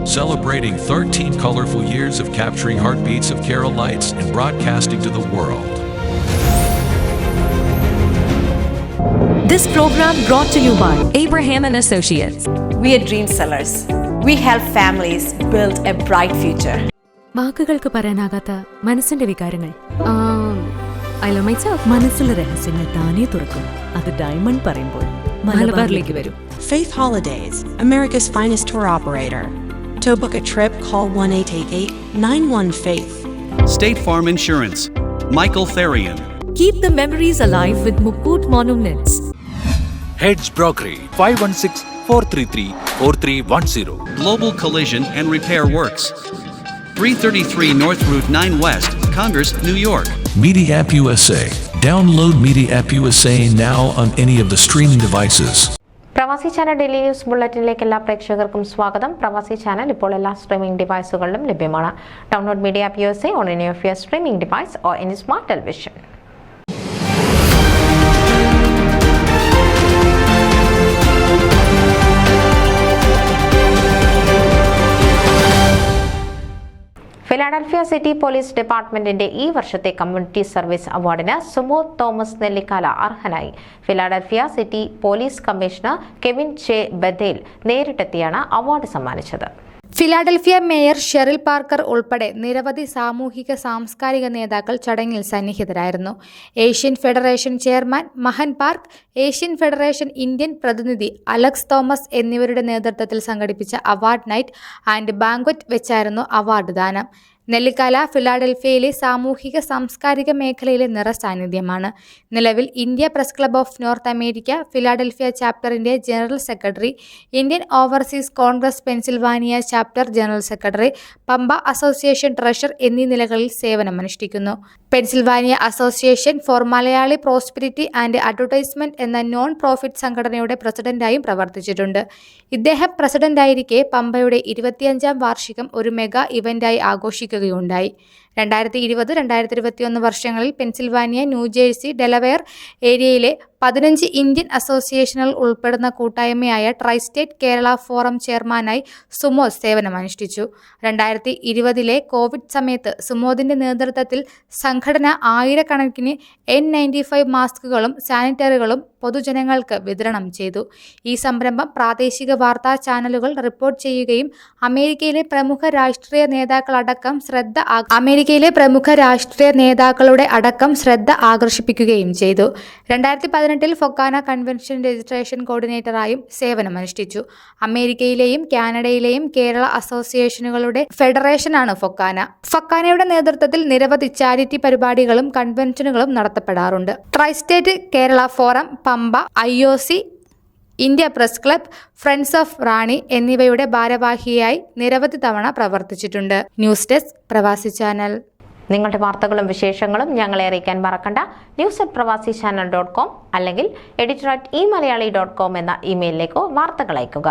celebrating 13 colorful years of capturing heartbeats of Keralites and broadcasting to the world. This program brought to you by Abraham and Associates. We are dream sellers. We help families build a bright future. വാക്കുകൾക്ക് പറയാനാകാത്ത മനസ്സിന്റെ വികാരങ്ങൾ. I love myself. മനസ്സിലെ രഹസ്യങ്ങൾ താനേ തുറക്കും. അത് diamond പറയുമ്പോൾ മലബാറിലേക്ക് വരും. Faith Holidays, America's finest tour operator. To book a trip, call 1-888-91-FAITH. State Farm Insurance, Michael Therian. Keep the memories alive with Mukut Monuments. Heads Brokery 516-433-4310. Global Collision and Repair Works, 333 North Route 9 West, Congress, New York. Media App USA. Download Media App USA now on any of the streaming devices. പ്രവാസി channel daily news ബുള്ളറ്റിനിലേക്ക് എല്ലാ പ്രേക്ഷകർക്കും സ്വാഗതം. പ്രവാസി channel ഇപ്പോൾ എല്ലാ streaming ഡിവൈസുകളിലും ലഭ്യമാണ്. Download media app USA on any of your streaming device or any smart television. Philadelphia city police ഡിപ്പാർട്ട്മെന്റിന്റെ ഈ വർഷത്തെ കമ്മ്യൂണിറ്റി സർവീസ് അവാർഡിന് സുമോദ് തോമസ് നെല്ലിക്കാല അർഹനായി. Philadelphia city police commissioner Kevin J Bethel നേരിട്ടെത്തിയാണ് അവാർഡ് സമ്മാനിച്ചത്. ഫിലാഡൽഫിയ മേയർ ഷെറിൽ പാർക്കർ ഉൾപ്പെടെ നിരവധി സാമൂഹിക സാംസ്കാരിക നേതാക്കൾ ചടങ്ങിൽ സന്നിഹിതരായിരുന്നു. Asian federation chairman Mahan Park, Asian federation Indian പ്രതിനിധി അലക്സ് തോമസ് എന്നിവരുടെ നേതൃത്വത്തിൽ സംഘടിപ്പിച്ച അവാർഡ് നൈറ്റ് ആൻഡ് ബാങ്ക്വറ്റ് വെച്ചായിരുന്നു അവാർഡ് ദാനം. നെല്ലിക്കാല ഫിലാഡൽഫിയയിലെ സാമൂഹിക സാംസ്കാരിക മേഖലയിലെ നിറസാന്നിധ്യമാണ്. നിലവിൽ India press club of North America Philadelphia ചാപ്റ്ററിന്റെ general secretary, Indian overseas Congress Pennsylvania chapter general secretary, Pamba association treasurer എന്നീ നിലകളിൽ സേവനമനുഷ്ഠിക്കുന്നു. Pennsylvania association for Malayali prosperity and advertisement എന്ന നോൺ പ്രോഫിറ്റ് സംഘടനയുടെ പ്രസിഡന്റായും പ്രവർത്തിച്ചിട്ടുണ്ട്. ഇദ്ദേഹം പ്രസിഡന്റായിരിക്കെ പമ്പയുടെ 25ാം വാർഷികം ഒരു മെഗാ ഇവന്റായി ആഘോഷിക്കുകയുണ്ടായി. 2020-2021 വർഷങ്ങളിൽ പെൻസിൽവാനിയ, ന്യൂജേഴ്സി, ഡെലവെയർ ഏരിയയിലെ 15 ഇന്ത്യൻ അസോസിയേഷനുകൾ ഉൾപ്പെടുന്ന കൂട്ടായ്മയായ ട്രൈ സ്റ്റേറ്റ് കേരള ഫോറം ചെയർമാനായി സുമോദ് സേവനമനുഷ്ഠിച്ചു. 2020 കോവിഡ് സമയത്ത് സുമോദിന്റെ നേതൃത്വത്തിൽ സംഘടന ആയിരക്കണക്കിന് N95 മാസ്കുകളും സാനിറ്ററികളും പൊതുജനങ്ങൾക്ക് വിതരണം ചെയ്തു. ഈ സംരംഭം പ്രാദേശിക വാർത്താ ചാനലുകൾ റിപ്പോർട്ട് ചെയ്യുകയും അമേരിക്കയിലെ പ്രമുഖ രാഷ്ട്രീയ നേതാക്കളുടെ അടക്കം ശ്രദ്ധ ആകർഷിപ്പിക്കുകയും ചെയ്തു. 2018 ഫൊക്കാന കൺവെൻഷൻ രജിസ്ട്രേഷൻ കോർഡിനേറ്ററായും സേവനമനുഷ്ഠിച്ചു. അമേരിക്കയിലെയും കാനഡയിലെയും കേരള അസോസിയേഷനുകളുടെ ഫെഡറേഷനാണ് ഫൊക്കാന. ഫൊക്കാനയുടെ നേതൃത്വത്തിൽ നിരവധി ചാരിറ്റി പരിപാടികളും കൺവെൻഷനുകളും നടത്തപ്പെടാറുണ്ട്. Tri state Kerala forum, Pampa, IOC, India press club, friends of Rani എന്നിവയുടെ ഭാരവാഹിയായി നിരവധി തവണ പ്രവർത്തിച്ചിട്ടുണ്ട്. News desk Pravasi channel. നിങ്ങളുടെ വാർത്തകളും വിശേഷങ്ങളും ഞങ്ങളെ അറിയിക്കാൻ മറക്കണ്ട. news@pravasichannel.com അല്ലെങ്കിൽ editor@eMalayali.com എന്ന ഇമെയിലിലേക്കോ വാർത്തകൾ അയയ്ക്കുക.